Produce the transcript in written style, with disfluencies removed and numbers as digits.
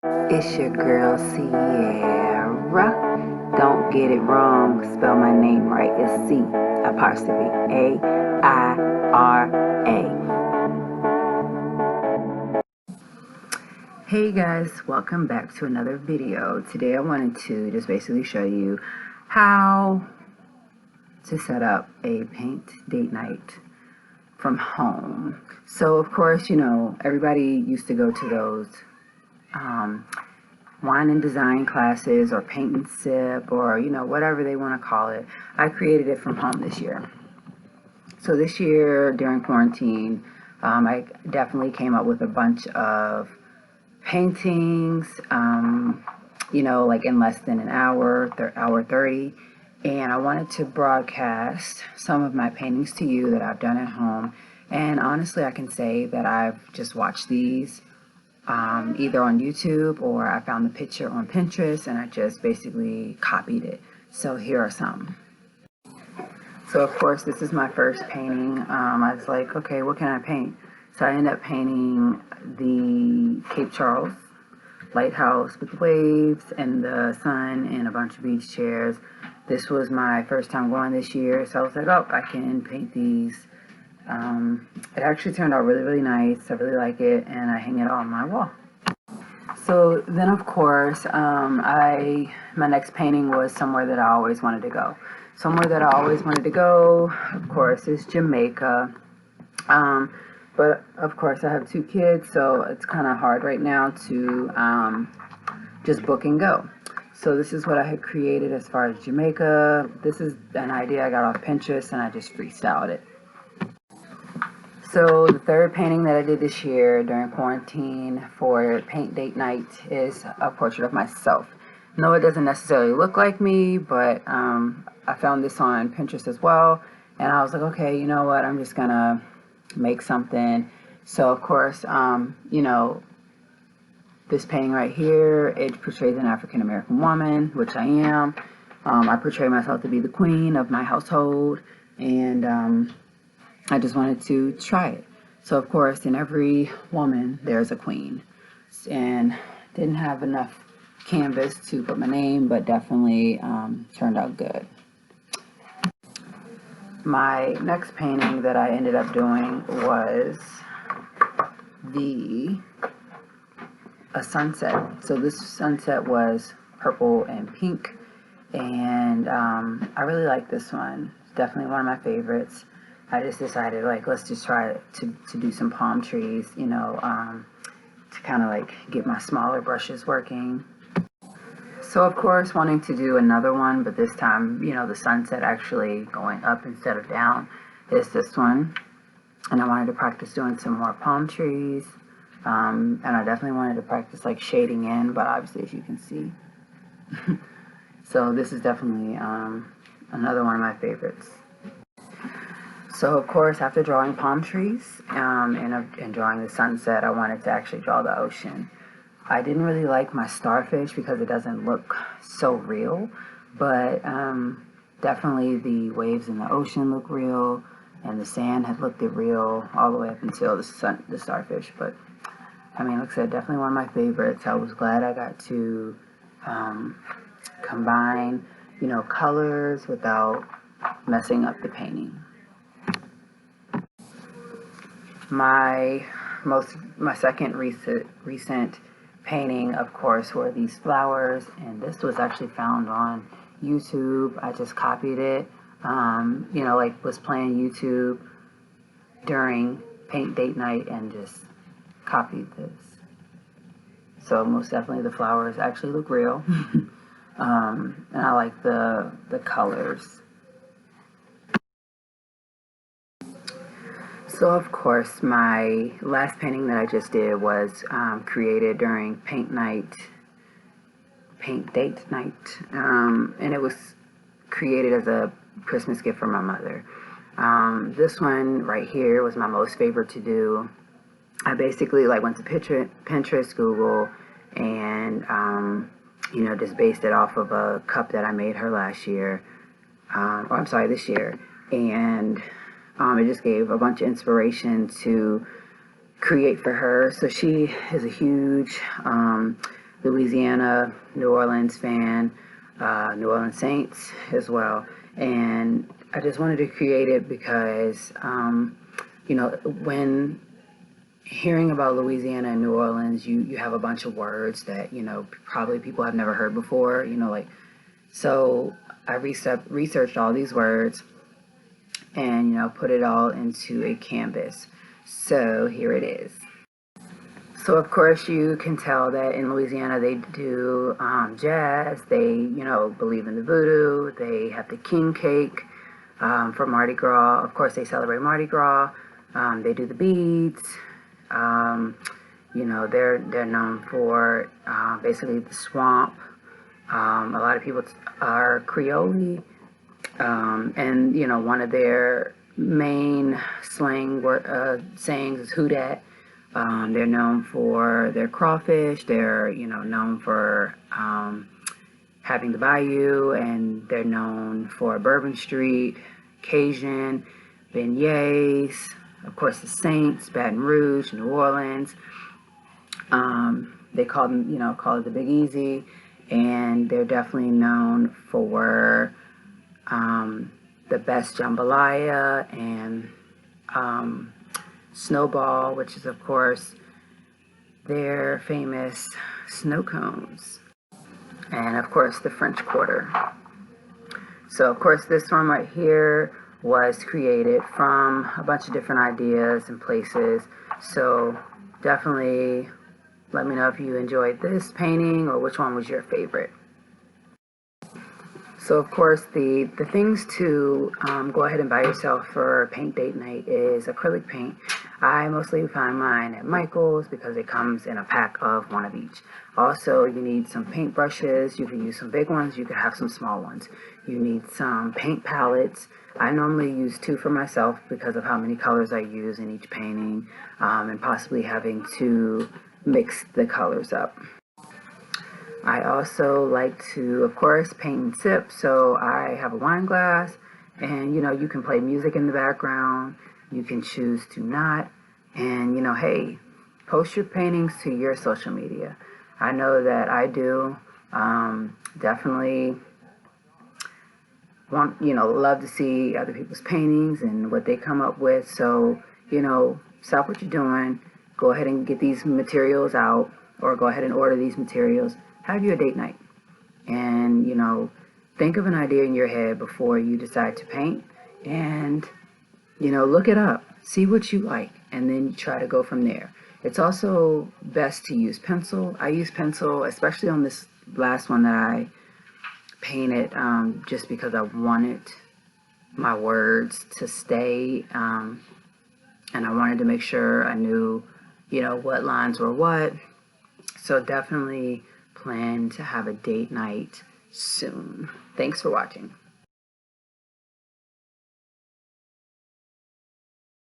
It's your girl Sierra. Don't get it wrong. Spell my name right. It's C apostrophe A-I-R-A. Hey guys, welcome back to another video. Today I wanted to just basically show you how to set up a paint date night from home. So of course, everybody used to go to those wine and design classes or paint and sip or whatever they want to call it. I created it from home this year. So this year during quarantine, I definitely came up with a bunch of paintings, like in less than an hour, hour 30. And I wanted to broadcast some of my paintings to you that I've done at home. And honestly, I can say that I've just watched these either on YouTube or I found the picture on Pinterest and I just basically copied it. So here are some. So of course this is my first painting. I was like, okay, what can I paint? So I ended up painting the Cape Charles lighthouse with the waves and the sun and a bunch of beach chairs. This was my first time going this year, so I was like, oh, I can paint these. It actually turned out really, really nice. I really like it, and I hang it on my wall. So then, of course, my next painting was somewhere that I always wanted to go. Somewhere that I always wanted to go, of course, is Jamaica. But of course, I have 2 kids, so it's kind of hard right now to just book and go. So this is what I had created as far as Jamaica. This is an idea I got off Pinterest, and I just freestyled it. So the third painting that I did this year during quarantine for paint date night is a portrait of myself. No, it doesn't necessarily look like me, but I found this on Pinterest as well. And I was like, okay, you know what? I'm just going to make something. So, of course, this painting right here, it portrays an African-American woman, which I am. I portray myself to be the queen of my household. And I just wanted to try it. So of course, in every woman, there's a queen. And didn't have enough canvas to put my name, but definitely turned out good. My next painting that I ended up doing was a sunset. So this sunset was purple and pink. And I really like this one. It's definitely one of my favorites. I just decided, let's just try to do some palm trees, to kind of get my smaller brushes working. So of course, wanting to do another one, but this time, the sunset actually going up instead of down is this one. And I wanted to practice doing some more palm trees. And I definitely wanted to practice shading in, but obviously as you can see. So this is definitely another one of my favorites. So of course, after drawing palm trees and drawing the sunset, I wanted to actually draw the ocean. I didn't really like my starfish because it doesn't look so real, but definitely the waves in the ocean look real, and the sand had looked real all the way up until the starfish. But I mean, like I said, definitely one of my favorites. I was glad I got to combine, colors without messing up the painting. My second recent painting, of course, were these flowers, and this was actually found on YouTube. I just copied it, was playing YouTube during paint date night and just copied this. So most definitely the flowers actually look real, and I like the colors. So of course, my last painting that I just did was created during paint date night, and it was created as a Christmas gift for my mother. This one right here was my most favorite to do. I basically went to Pinterest, Google, and just based it off of a cup that I made her last year. This year, and it just gave a bunch of inspiration to create for her. So she is a huge Louisiana, New Orleans fan, New Orleans Saints as well. And I just wanted to create it because, when hearing about Louisiana and New Orleans, you have a bunch of words that, probably people have never heard before, so I researched all these words and, put it all into a canvas. So here it is. So of course you can tell that in Louisiana they do jazz, they, believe in the voodoo, they have the king cake for Mardi Gras. Of course they celebrate Mardi Gras, they do the beads, they're known for basically the swamp. A lot of people are Creole, and one of their main slang sayings is "who dat." They're known for their crawfish. They're known for having the bayou, and they're known for Bourbon Street, Cajun, beignets. Of course, the Saints, Baton Rouge, New Orleans. They call it the Big Easy, and they're definitely known for the best jambalaya and Snowball, which is of course their famous snow cones, and of course the French Quarter. So of course this one right here was created from a bunch of different ideas and places. So definitely let me know if you enjoyed this painting or which one was your favorite. So of course the things to go ahead and buy yourself for paint date night is acrylic paint. I mostly find mine at Michael's because it comes in a pack of one of each. Also, you need some paint brushes. You can use some big ones. You could have some small ones. You need some paint palettes. I normally use 2 for myself because of how many colors I use in each painting, and possibly having to mix the colors up. I also like to, of course, paint and sip. So I have a wine glass, and you can play music in the background. You can choose to not. And hey, post your paintings to your social media. I know that I do. Definitely love to see other people's paintings and what they come up with. So stop what you're doing, go ahead and get these materials out, or go ahead and order these materials. Have you a date night, and think of an idea in your head before you decide to paint, and look it up, see what you like, and then you try to go from there. It's also best to use pencil. I use pencil, especially on this last one that I painted, just because I wanted my words to stay, and I wanted to make sure I knew what lines were what. So definitely plan to have a date night soon. Thanks for watching.